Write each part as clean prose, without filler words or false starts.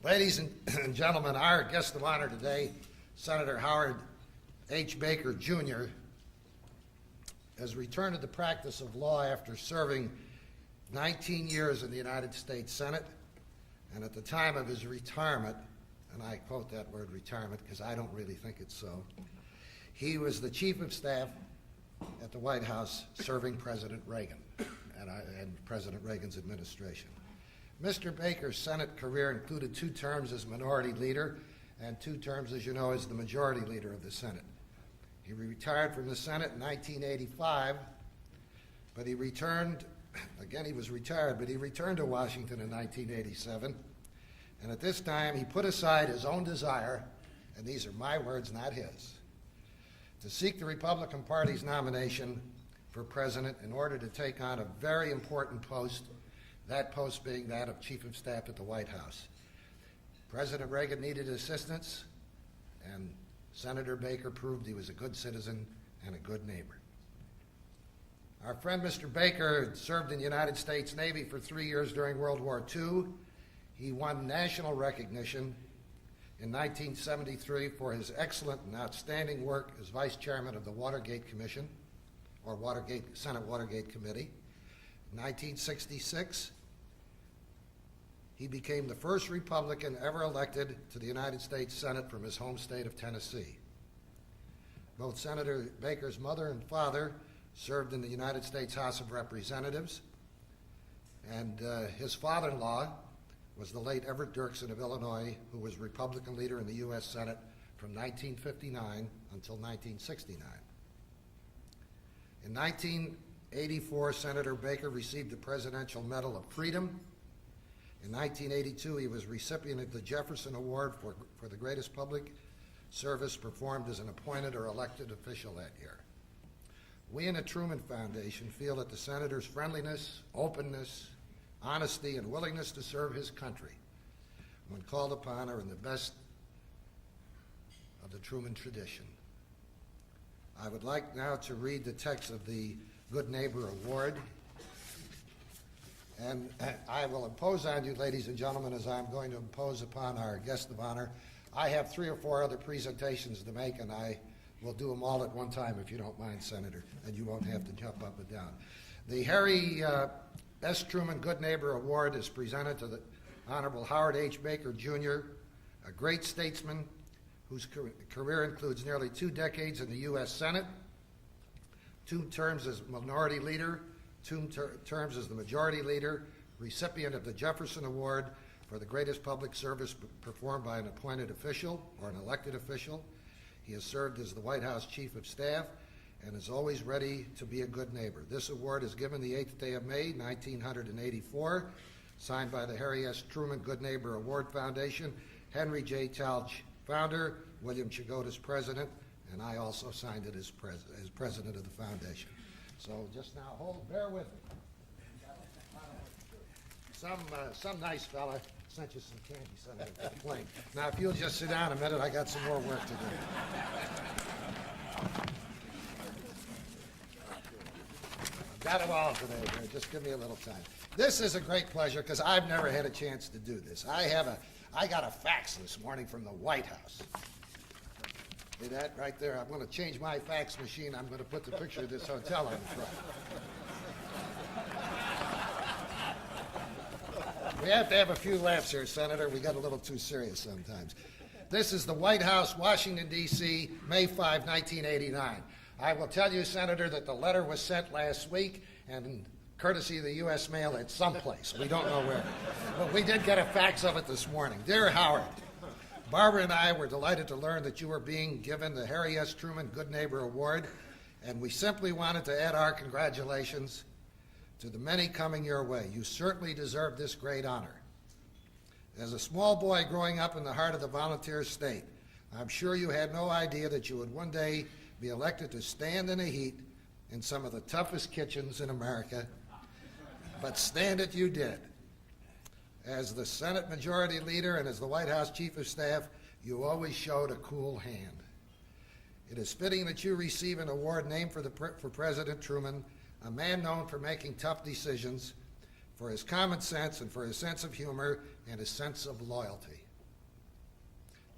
Ladies and gentlemen, our guest of honor today, Senator Howard H. Baker, Jr., has returned to the practice of law after serving 19 years in the United States Senate, and at the time of his retirement, and I quote that word retirement because I don't really think it's so, he was the Chief of Staff at the White House serving President Reagan and President Reagan's administration. Mr. Baker's Senate career included 2 terms as Minority Leader and 2 terms, as you know, as the Majority Leader of the Senate. He retired from the Senate in 1985, but he returned, again he was retired, but he returned to Washington in 1987, and at this time he put aside his own desire, and these are my words, not his, to seek the Republican Party's nomination for president in order to take on a very important post, that post being that of Chief of Staff at the White House. President Reagan needed assistance, and Senator Baker proved he was a good citizen and a good neighbor. Our friend Mr. Baker served in the United States Navy for 3 years during World War II. He won national recognition in 1973 for his excellent and outstanding work as Vice Chairman of the Watergate Commission, or Senate Watergate Committee. In 1966, he became the first Republican ever elected to the United States Senate from his home state of Tennessee. Both Senator Baker's mother and father served in the United States House of Representatives, and his father-in-law was the late Everett Dirksen of Illinois, who was Republican leader in the U.S. Senate from 1959 until 1969. In 1984, Senator Baker received the Presidential Medal of Freedom. In 1982, he was recipient of the Jefferson Award for the greatest public service performed as an appointed or elected official that year. We in the Truman Foundation feel that the Senator's friendliness, openness, honesty, and willingness to serve his country when called upon are in the best of the Truman tradition. I would like now to read the text of the Good Neighbor Award. And I will impose on you, ladies and gentlemen, as I'm going to impose upon our guest of honor. I have 3 or 4 other presentations to make, and I will do them all at one time if you don't mind, Senator, and you won't have to jump up and down. The Harry S. Truman Good Neighbor Award is presented to the Honorable Howard H. Baker, Jr., a great statesman whose career includes nearly 2 decades in the U.S. Senate, 2 terms as Minority Leader, 2 terms as the Majority Leader, recipient of the Jefferson Award for the greatest public service performed by an appointed official or an elected official. He has served as the White House Chief of Staff and is always ready to be a good neighbor. This award is given the 8th day of May, 1984, signed by the Harry S. Truman Good Neighbor Award Foundation, Henry J. Talch, founder, William Chigotas, president, and I also signed it as president of the foundation. So just now, bear with me. Some nice fella sent you some candy, Senator, for the plane. Now, if you'll just sit down a minute, I got some more work to do. I've got it all today here. Just give me a little time. This is a great pleasure because I've never had a chance to do this. I got a fax this morning from the White House. See that right there? I'm going to change my fax machine. I'm going to put the picture of this hotel on the front. We have to have a few laughs here, Senator. We got a little too serious sometimes. This is the White House, Washington, D.C., May 5, 1989. I will tell you, Senator, that the letter was sent last week, and courtesy of the U.S. mail, it's someplace. We don't know where. But we did get a fax of it this morning. Dear Howard, Barbara and I were delighted to learn that you were being given the Harry S. Truman Good Neighbor Award, and we simply wanted to add our congratulations to the many coming your way. You certainly deserve this great honor. As a small boy growing up in the heart of the volunteer state, I'm sure you had no idea that you would one day be elected to stand in the heat in some of the toughest kitchens in America, but stand it you did. As the Senate Majority Leader and as the White House Chief of Staff, you always showed a cool hand. It is fitting that you receive an award named for President Truman, a man known for making tough decisions, for his common sense and for his sense of humor and his sense of loyalty.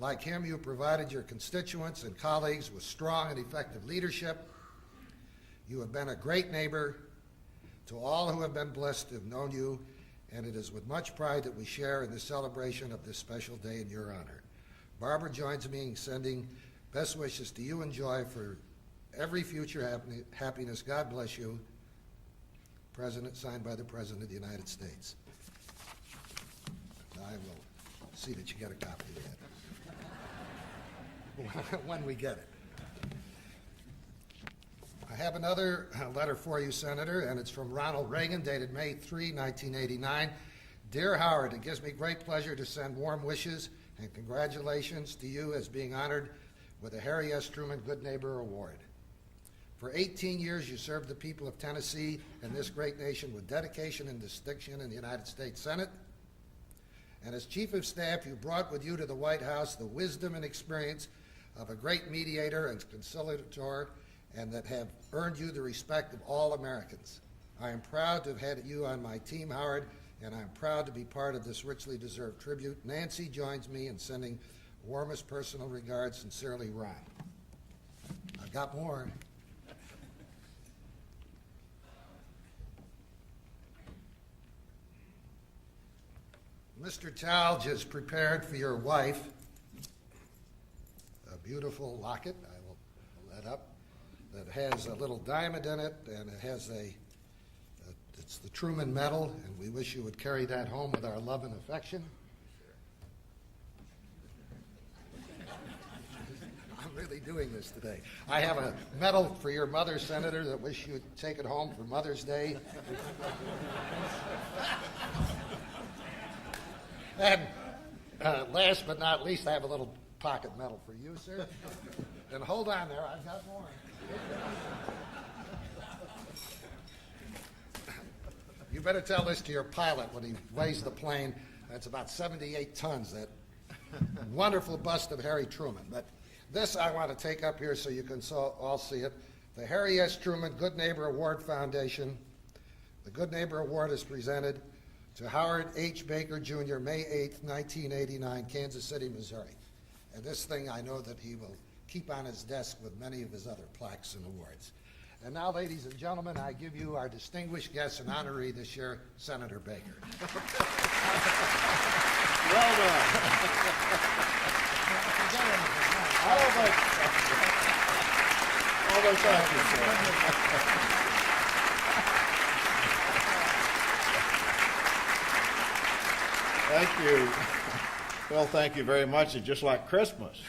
Like him, you provided your constituents and colleagues with strong and effective leadership. You have been a great neighbor to all who have been blessed to have known you, and it is with much pride that we share in the celebration of this special day in your honor. Barbara joins me in sending best wishes to you and joy for every future happiness. God bless you. President, signed by the President of the United States. I will see that you get a copy of that when we get it. I have another letter for you, Senator, and it's from Ronald Reagan, dated May 3, 1989. Dear Howard, it gives me great pleasure to send warm wishes and congratulations to you as being honored with the Harry S. Truman Good Neighbor Award. For 18 years, you served the people of Tennessee and this great nation with dedication and distinction in the United States Senate. And as Chief of Staff, you brought with you to the White House the wisdom and experience of a great mediator and conciliator, and that have earned you the respect of all Americans. I am proud to have had you on my team, Howard, and I'm proud to be part of this richly deserved tribute. Nancy joins me in sending warmest personal regards. Sincerely, Ron. I've got more. Mr. Talge has prepared for your wife a beautiful locket. I will pull that up. That has a little diamond in it, and it has it's the Truman medal, and we wish you would carry that home with our love and affection. I'm really doing this today. I have a medal for your mother, Senator, that wish you would take it home for Mother's Day. And last but not least, I have a little pocket medal for you, sir. And hold on there, I've got more. You better tell this to your pilot when he weighs the plane. That's about 78 tons, that wonderful bust of Harry Truman. But this I want to take up here so you can all see it. The Harry S. Truman Good Neighbor Award Foundation. The Good Neighbor Award is presented to Howard H. Baker, Jr., May 8, 1989, Kansas City, Missouri. And this thing I know that he will keep on his desk with many of his other plaques and awards. And now, ladies and gentlemen, I give you our distinguished guest and honoree this year, Senator Baker. Well done. All those thank you, sir. Thank you. Well, thank you very much. It's just like Christmas.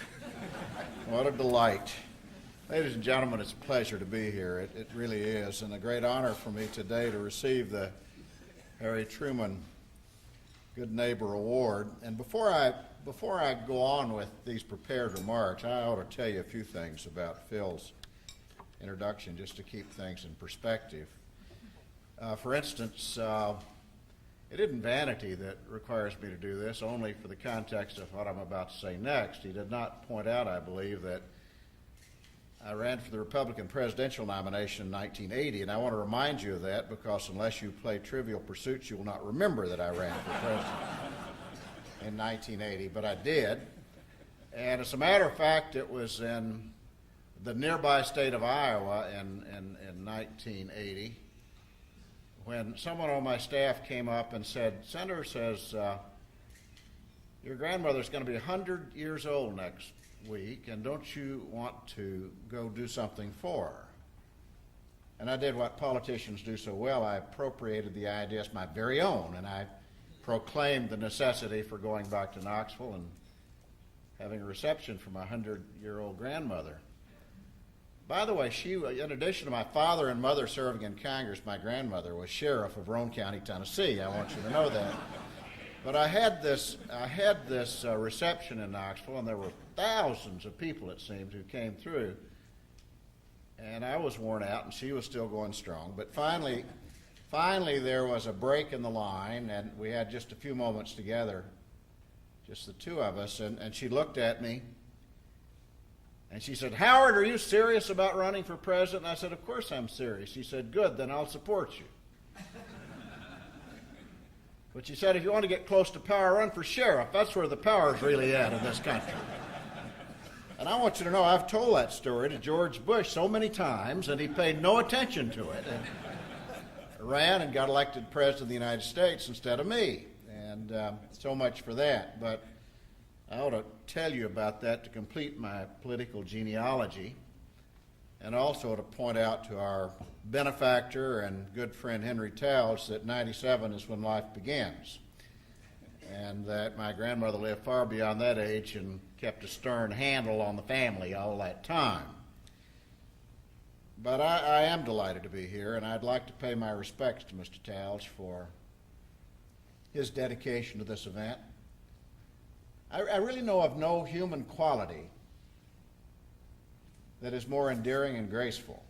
What a delight. Ladies and gentlemen, it's a pleasure to be here. It really is, and a great honor for me today to receive the Harry Truman Good Neighbor Award. And before I go on with these prepared remarks, I ought to tell you a few things about Phil's introduction, just to keep things in perspective. For instance, it isn't vanity that requires me to do this, only for the context of what I'm about to say next. He did not point out, I believe, that I ran for the Republican presidential nomination in 1980, and I want to remind you of that because unless you play Trivial Pursuits, you will not remember that I ran for president in 1980, but I did. And as a matter of fact, it was in the nearby state of Iowa in 1980 when someone on my staff came up and said, Senator says, your grandmother's going to be 100 years old next week, and don't you want to go do something for her? And I did what politicians do so well. I appropriated the idea as my very own, and I proclaimed the necessity for going back to Knoxville and having a reception for my 100-year-old grandmother. By the way, she, in addition to my father and mother serving in Congress, my grandmother was sheriff of Roane County, Tennessee. I want you to know that. But I had this reception in Knoxville, and there were thousands of people, it seemed, who came through. And I was worn out, and she was still going strong. But finally there was a break in the line, and we had just a few moments together, just the two of us. And she looked at me, and she said, Howard, are you serious about running for president? And I said, of course I'm serious. She said, good, then I'll support you. But she said, if you want to get close to power, run for sheriff. That's where the power's really at in this country. And I want you to know, I've told that story to George Bush so many times, and he paid no attention to it. And ran and got elected president of the United States instead of me. And so much for that. But I ought to tell you about that to complete my political genealogy, and also to point out to our benefactor and good friend Henry Towles that 97 is when life begins, and that my grandmother lived far beyond that age and kept a stern handle on the family all that time. But I am delighted to be here, and I'd like to pay my respects to Mr. Towles for his dedication to this event. I really know of no human quality that is more endearing and graceful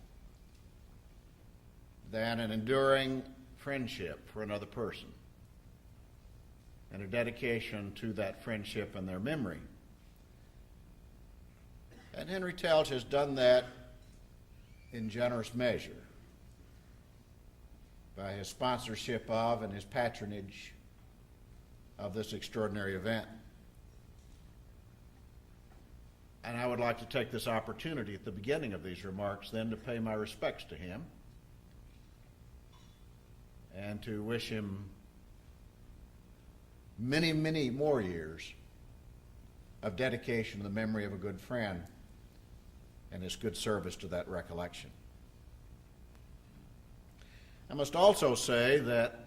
than an enduring friendship for another person and a dedication to that friendship and their memory. And Henry Towles has done that in generous measure by his sponsorship of and his patronage of this extraordinary event. And I would like to take this opportunity at the beginning of these remarks then to pay my respects to him and to wish him many, many more years of dedication to the memory of a good friend and his good service to that recollection. I must also say that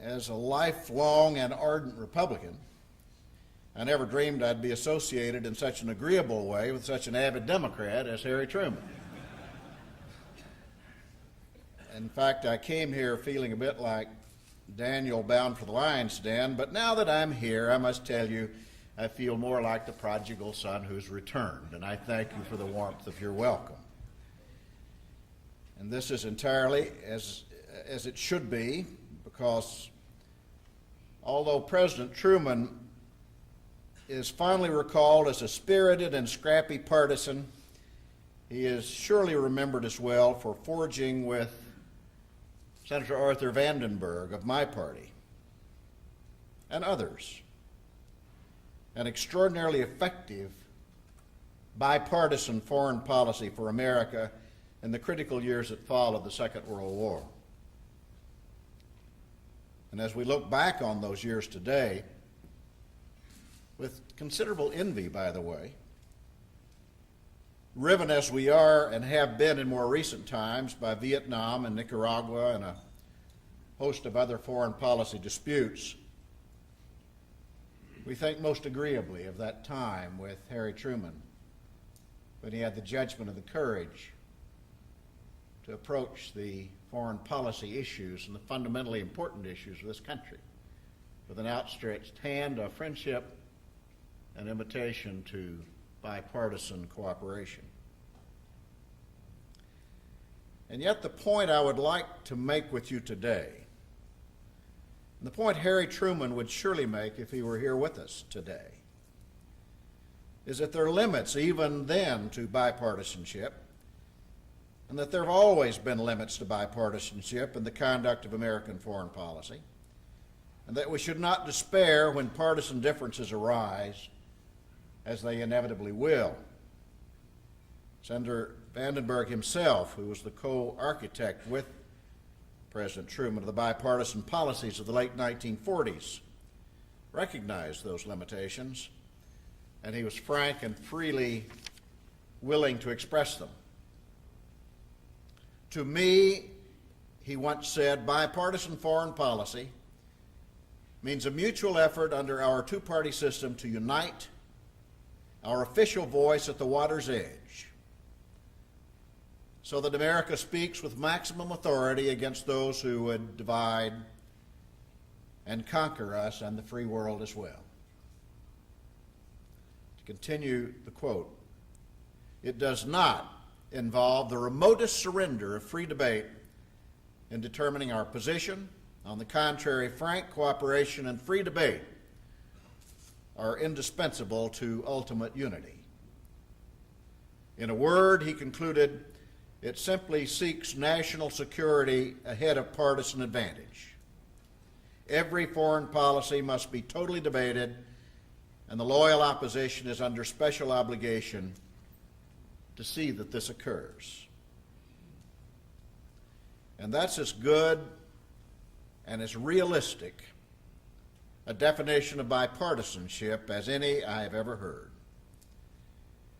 as a lifelong and ardent Republican, I never dreamed I'd be associated in such an agreeable way with such an avid Democrat as Harry Truman. In fact, I came here feeling a bit like Daniel bound for the lion's den, but now that I'm here, I must tell you, I feel more like the prodigal son who's returned, and I thank you for the warmth of your welcome. And this is entirely as it should be, because although President Truman is fondly recalled as a spirited and scrappy partisan, he is surely remembered as well for forging with Senator Arthur Vandenberg of my party and others an extraordinarily effective bipartisan foreign policy for America in the critical years that followed the Second World War. And as we look back on those years today, with considerable envy, by the way, riven as we are and have been in more recent times by Vietnam and Nicaragua and a host of other foreign policy disputes, we think most agreeably of that time with Harry Truman, when he had the judgment and the courage to approach the foreign policy issues and the fundamentally important issues of this country with an outstretched hand of friendship and invitation to bipartisan cooperation. And yet the point I would like to make with you today, and the point Harry Truman would surely make if he were here with us today, is that there are limits even then to bipartisanship, and that there have always been limits to bipartisanship in the conduct of American foreign policy, and that we should not despair when partisan differences arise, as they inevitably will. Senator Vandenberg himself, who was the co-architect with President Truman of the bipartisan policies of the late 1940s, recognized those limitations, and he was frank and freely willing to express them. To me, he once said, bipartisan foreign policy means a mutual effort under our two-party system to unite our official voice at the water's edge, so that America speaks with maximum authority against those who would divide and conquer us and the free world as well. To continue the quote, it does not involve the remotest surrender of free debate in determining our position. On the contrary, frank cooperation and free debate are indispensable to ultimate unity. In a word, he concluded, it simply seeks national security ahead of partisan advantage. Every foreign policy must be totally debated, and the loyal opposition is under special obligation to see that this occurs. And that's as good and as realistic a definition of bipartisanship as any I have ever heard.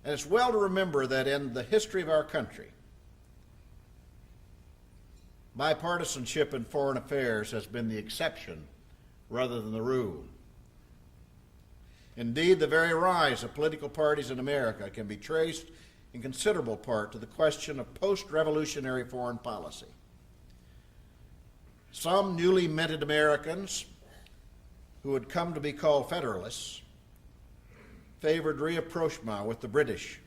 And it's well to remember that in the history of our country, bipartisanship in foreign affairs has been the exception rather than the rule. Indeed, the very rise of political parties in America can be traced in considerable part to the question of post-revolutionary foreign policy. Some newly minted Americans who had come to be called Federalists favored rapprochement with the British.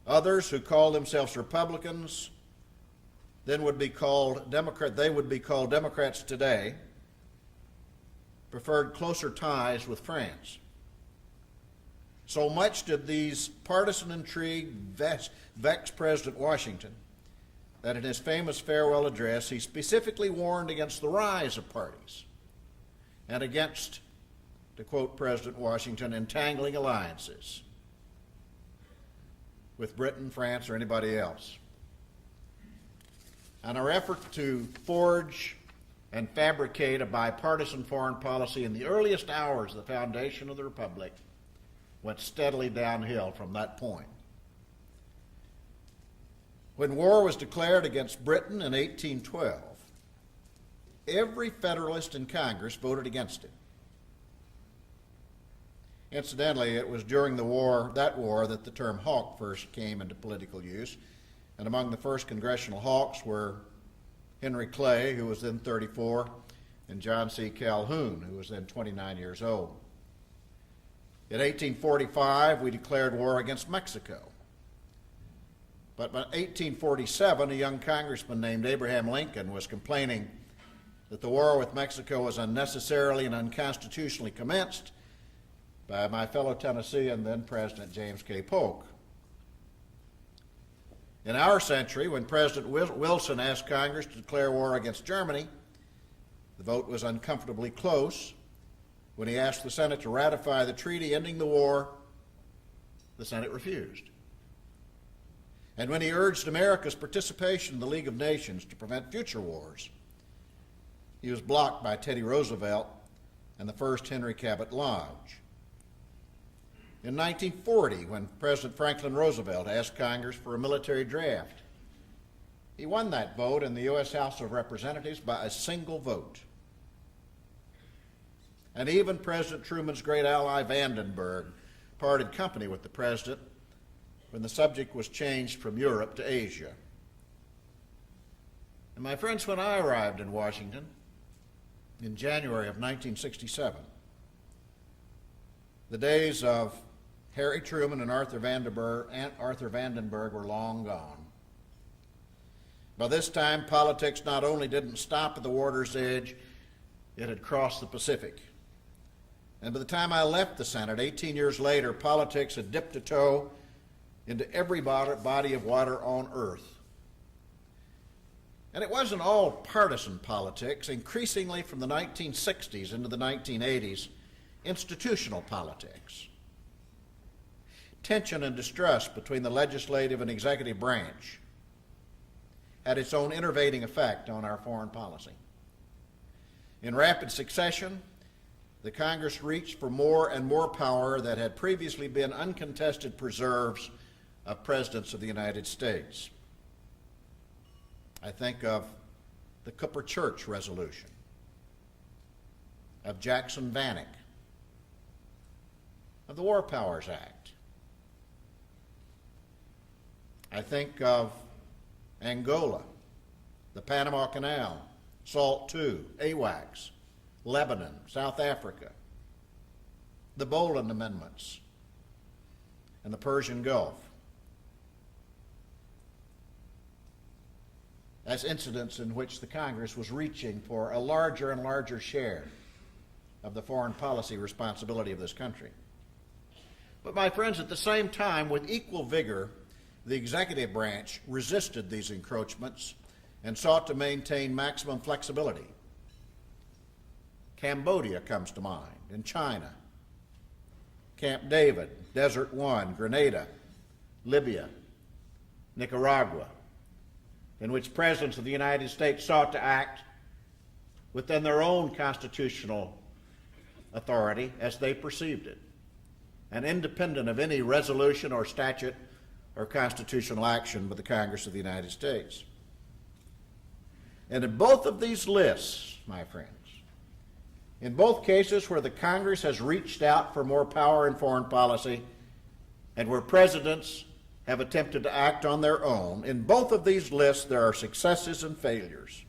Others who called themselves Republicans then would be called Democrats today, preferred closer ties with France. So much did these partisan intrigue vex President Washington that in his famous farewell address he specifically warned against the rise of parties and against, to quote President Washington, entangling alliances with Britain, France, or anybody else. And our effort to forge and fabricate a bipartisan foreign policy in the earliest hours of the foundation of the Republic went steadily downhill from that point. When war was declared against Britain in 1812, every Federalist in Congress voted against it. Incidentally, it was during that war that the term hawk first came into political use, and among the first congressional hawks were Henry Clay, who was then 34, and John C. Calhoun, who was then 29 years old. In 1845, we declared war against Mexico. But by 1847, a young congressman named Abraham Lincoln was complaining that the war with Mexico was unnecessarily and unconstitutionally commenced by my fellow Tennessean, then President James K. Polk. In our century, when President Wilson asked Congress to declare war against Germany, the vote was uncomfortably close. When he asked the Senate to ratify the treaty ending the war, the Senate refused. And when he urged America's participation in the League of Nations to prevent future wars, he was blocked by Teddy Roosevelt and the first Henry Cabot Lodge. In 1940, when President Franklin Roosevelt asked Congress for a military draft, he won that vote in the U.S. House of Representatives by a single vote. And even President Truman's great ally Vandenberg parted company with the president when the subject was changed from Europe to Asia. And my friends, when I arrived in Washington in January of 1967, the days of Harry Truman and Arthur Vandenberg were long gone. By this time, politics not only didn't stop at the water's edge, it had crossed the Pacific. And by the time I left the Senate, 18 years later, politics had dipped a toe into every body of water on earth. And it wasn't all partisan politics. Increasingly from the 1960s into the 1980s, institutional politics. Tension and distrust between the legislative and executive branch had its own enervating effect on our foreign policy. In rapid succession, the Congress reached for more and more power that had previously been uncontested preserves of presidents of the United States. I think of the Cooper Church Resolution, of Jackson-Vanik, of the War Powers Act. I think of Angola, the Panama Canal, SALT II, AWACS, Lebanon, South Africa, the Boland Amendments, and the Persian Gulf as incidents in which the Congress was reaching for a larger and larger share of the foreign policy responsibility of this country. But my friends, at the same time, with equal vigor, the executive branch resisted these encroachments and sought to maintain maximum flexibility. Cambodia comes to mind, and China, Camp David, Desert One, Grenada, Libya, Nicaragua, in which presidents of the United States sought to act within their own constitutional authority as they perceived it, and independent of any resolution or statute or constitutional action by the Congress of the United States. And in both of these lists, my friends, in both cases where the Congress has reached out for more power in foreign policy and where presidents have attempted to act on their own, in both of these lists there are successes and failures.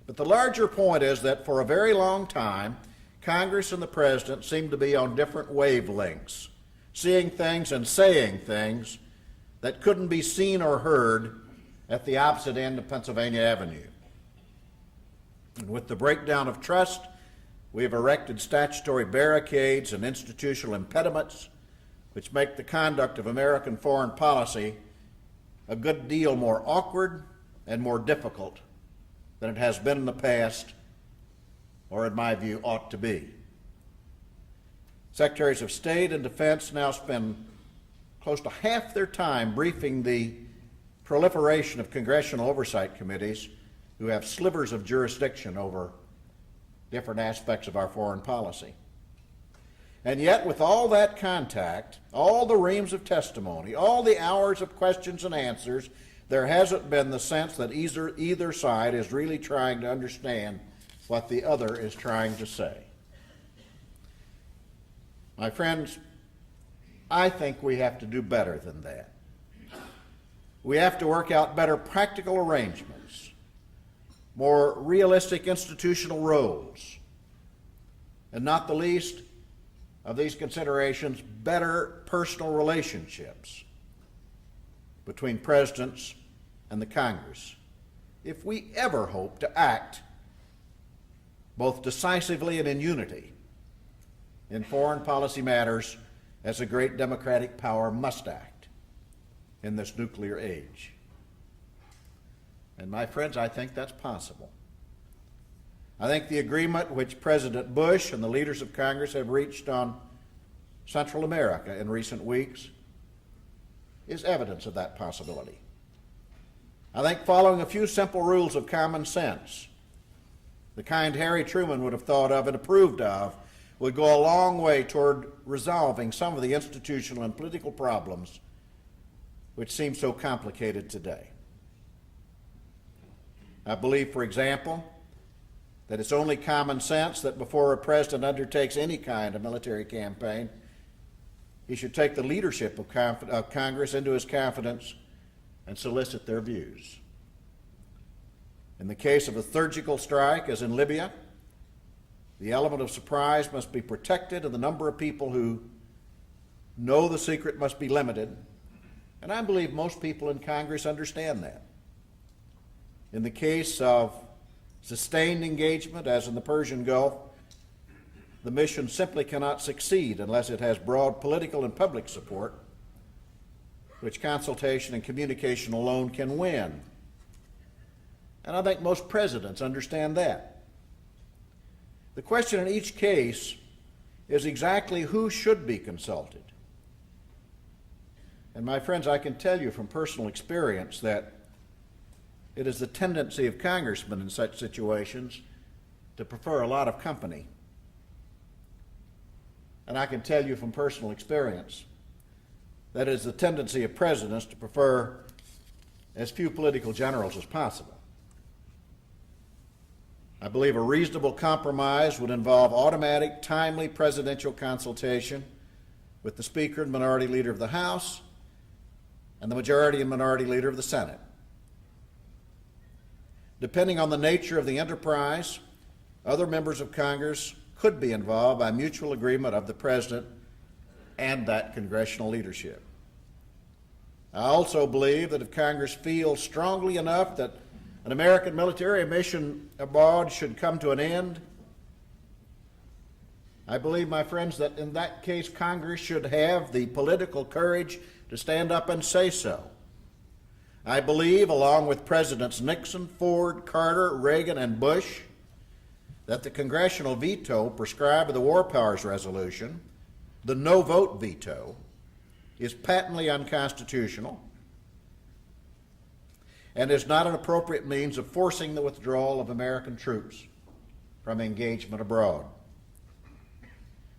But the larger point is that for a very long time, Congress and the President seem to be on different wavelengths, seeing things and saying things that couldn't be seen or heard at the opposite end of Pennsylvania Avenue. And with the breakdown of trust, we have erected statutory barricades and institutional impediments which make the conduct of American foreign policy a good deal more awkward and more difficult than it has been in the past, or in my view, ought to be. Secretaries of State and Defense now spend close to half their time briefing the proliferation of congressional oversight committees who have slivers of jurisdiction over different aspects of our foreign policy. And yet, with all that contact, all the reams of testimony, all the hours of questions and answers, there hasn't been the sense that either side is really trying to understand what the other is trying to say. My friends, I think we have to do better than that. We have to work out better practical arrangements, more realistic institutional roles, and not the least of these considerations, better personal relationships between presidents and the Congress, if we ever hope to act both decisively and in unity in foreign policy matters as a great democratic power must act in this nuclear age. And my friends, I think that's possible. I think the agreement which President Bush and the leaders of Congress have reached on Central America in recent weeks is evidence of that possibility. I think following a few simple rules of common sense, the kind Harry Truman would have thought of and approved of, would go a long way toward resolving some of the institutional and political problems which seem so complicated today. I believe, for example, that it's only common sense that before a president undertakes any kind of military campaign, he should take the leadership of Congress into his confidence and solicit their views. In the case of a surgical strike, as in Libya, the element of surprise must be protected and the number of people who know the secret must be limited, and I believe most people in Congress understand that. In the case of sustained engagement, as in the Persian Gulf, the mission simply cannot succeed unless it has broad political and public support, which consultation and communication alone can win. And I think most presidents understand that. The question in each case is exactly who should be consulted. And my friends, I can tell you from personal experience that it is the tendency of congressmen in such situations to prefer a lot of company. And I can tell you from personal experience that it is the tendency of presidents to prefer as few political generals as possible. I believe a reasonable compromise would involve automatic, timely presidential consultation with the Speaker and Minority Leader of the House and the Majority and Minority Leader of the Senate. Depending on the nature of the enterprise, other members of Congress could be involved by mutual agreement of the President and that congressional leadership. I also believe that if Congress feels strongly enough that an American military mission abroad should come to an end, I believe, my friends, that in that case Congress should have the political courage to stand up and say so. I believe, along with Presidents Nixon, Ford, Carter, Reagan, and Bush, that the congressional veto prescribed by the War Powers Resolution, the no-vote veto, is patently unconstitutional and is not an appropriate means of forcing the withdrawal of American troops from engagement abroad.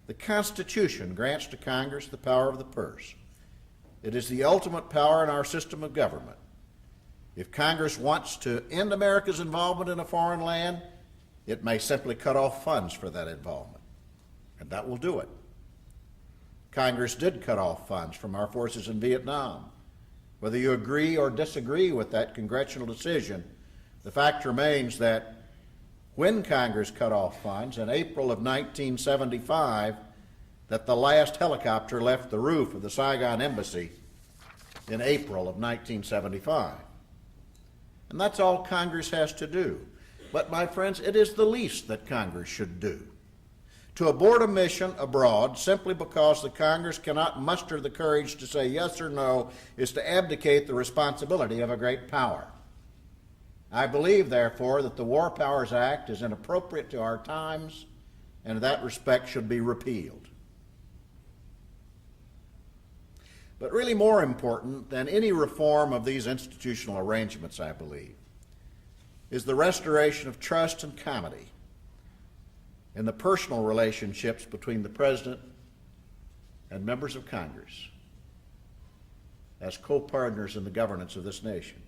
The Constitution grants to Congress the power of the purse. It is the ultimate power in our system of government. If Congress wants to end America's involvement in a foreign land, it may simply cut off funds for that involvement, and that will do it. Congress did cut off funds from our forces in Vietnam. Whether you agree or disagree with that congressional decision, the fact remains that when Congress cut off funds in April of 1975, that the last helicopter left the roof of the Saigon Embassy in April of 1975. And that's all Congress has to do. But, my friends, it is the least that Congress should do. To abort a mission abroad simply because the Congress cannot muster the courage to say yes or no is to abdicate the responsibility of a great power. I believe, therefore, that the War Powers Act is inappropriate to our times and in that respect should be repealed. But really more important than any reform of these institutional arrangements, I believe, is the restoration of trust and comity in the personal relationships between the President and members of Congress as co-partners in the governance of this nation.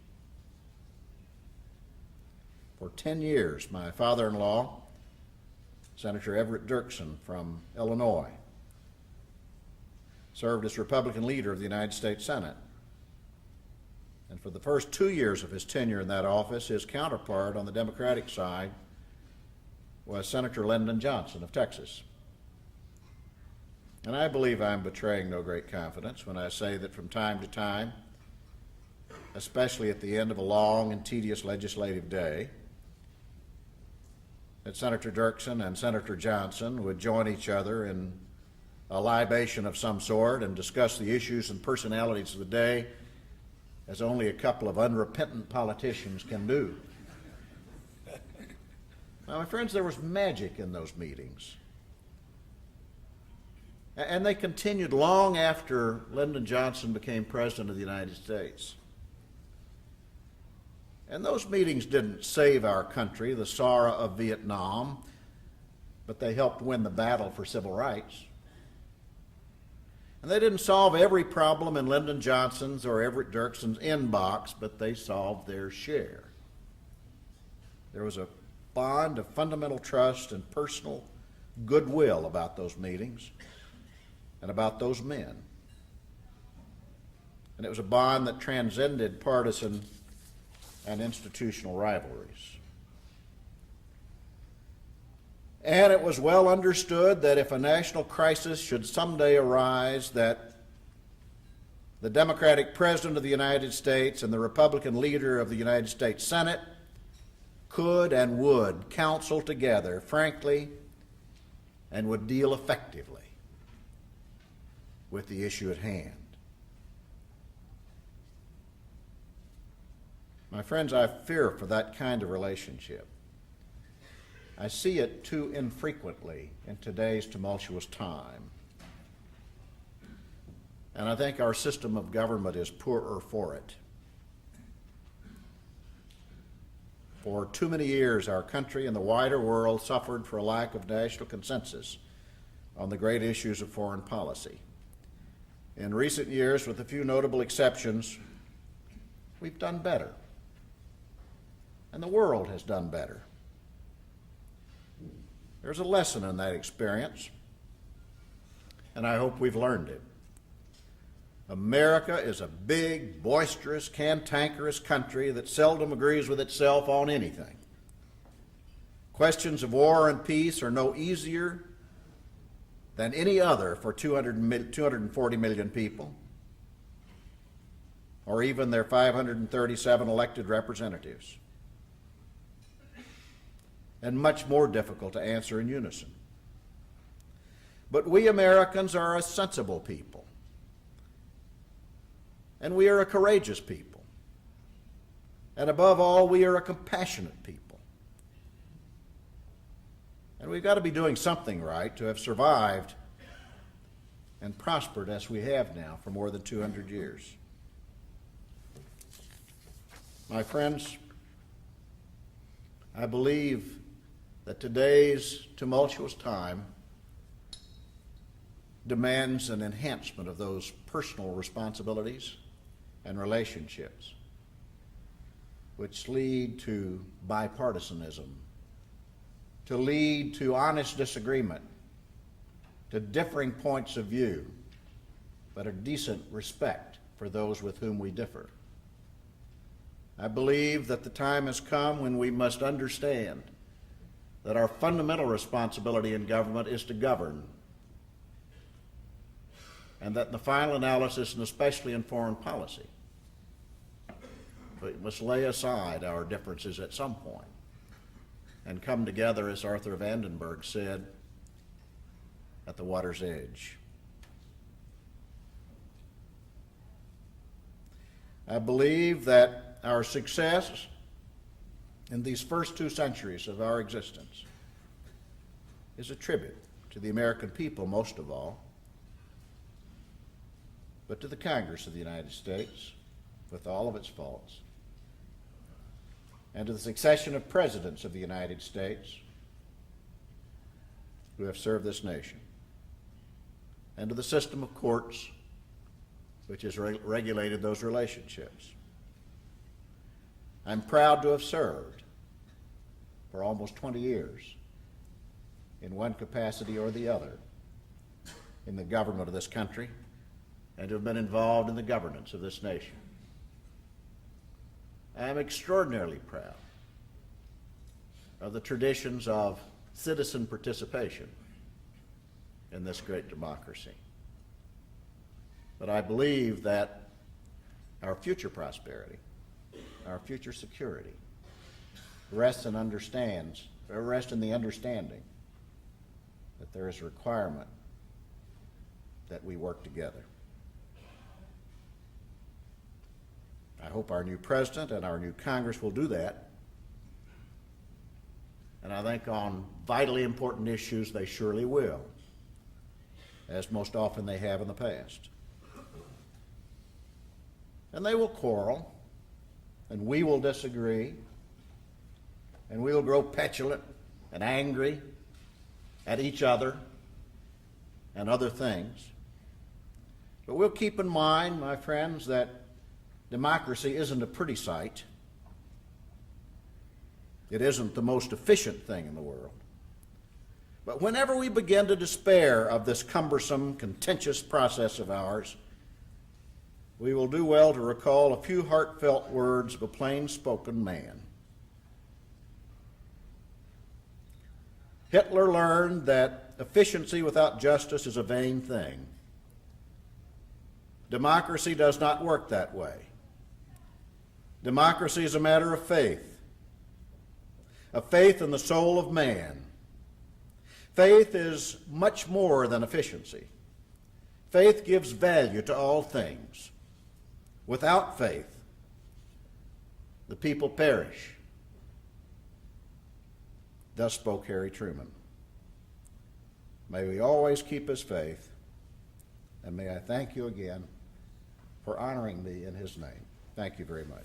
For 10 years, my father-in-law, Senator Everett Dirksen from Illinois, served as Republican leader of the United States Senate. And for the first 2 years of his tenure in that office, his counterpart on the Democratic side was Senator Lyndon Johnson of Texas. And I believe I'm betraying no great confidence when I say that from time to time, especially at the end of a long and tedious legislative day, that Senator Dirksen and Senator Johnson would join each other in a libation of some sort and discuss the issues and personalities of the day as only a couple of unrepentant politicians can do. Now, my friends, there was magic in those meetings. And they continued long after Lyndon Johnson became President of the United States. And those meetings didn't save our country, the sorrow of Vietnam, but they helped win the battle for civil rights. And they didn't solve every problem in Lyndon Johnson's or Everett Dirksen's inbox, but they solved their share. There was a bond of fundamental trust and personal goodwill about those meetings and about those men. And it was a bond that transcended partisan and institutional rivalries. And it was well understood that if a national crisis should someday arise, that the Democratic President of the United States and the Republican leader of the United States Senate could and would counsel together frankly and would deal effectively with the issue at hand. My friends, I fear for that kind of relationship. I see it too infrequently in today's tumultuous time. And I think our system of government is poorer for it. For too many years, our country and the wider world suffered for a lack of national consensus on the great issues of foreign policy. In recent years, with a few notable exceptions, we've done better. And the world has done better. There's a lesson in that experience, and I hope we've learned it. America is a big, boisterous, cantankerous country that seldom agrees with itself on anything. Questions of war and peace are no easier than any other for 240 million people, or even their 537 elected representatives, and much more difficult to answer in unison. But we Americans are a sensible people, and we are a courageous people, and above all, we are a compassionate people. And we've got to be doing something right to have survived and prospered as we have now for more than 200 years. My friends, I believe that today's tumultuous time demands an enhancement of those personal responsibilities and relationships which lead to bipartisanism, to lead to honest disagreement, to differing points of view, but a decent respect for those with whom we differ. I believe that the time has come when we must understand that our fundamental responsibility in government is to govern, and that in the final analysis, and especially in foreign policy, we must lay aside our differences at some point and come together, as Arthur Vandenberg said, at the water's edge. I believe that our success in these first 2 centuries of our existence is a tribute to the American people most of all, but to the Congress of the United States, with all of its faults, and to the succession of presidents of the United States who have served this nation, and to the system of courts which has regulated those relationships. I'm proud to have served for almost 20 years in one capacity or the other in the government of this country, and to have been involved in the governance of this nation. I am extraordinarily proud of the traditions of citizen participation in this great democracy. But I believe that our future prosperity, our future security, rests in the understanding that there is a requirement that we work together. I hope our new president and our new Congress will do that. And I think on vitally important issues they surely will, as most often they have in the past. And they will quarrel, and we will disagree, and we will grow petulant and angry at each other and other things. But we'll keep in mind, my friends, that democracy isn't a pretty sight. It isn't the most efficient thing in the world. But whenever we begin to despair of this cumbersome, contentious process of ours, we will do well to recall a few heartfelt words of a plain-spoken man. Hitler learned that efficiency without justice is a vain thing. Democracy does not work that way. Democracy is a matter of faith in the soul of man. Faith is much more than efficiency. Faith gives value to all things. Without faith, the people perish. Thus spoke Harry Truman. May we always keep his faith, and may I thank you again for honoring me in his name. Thank you very much.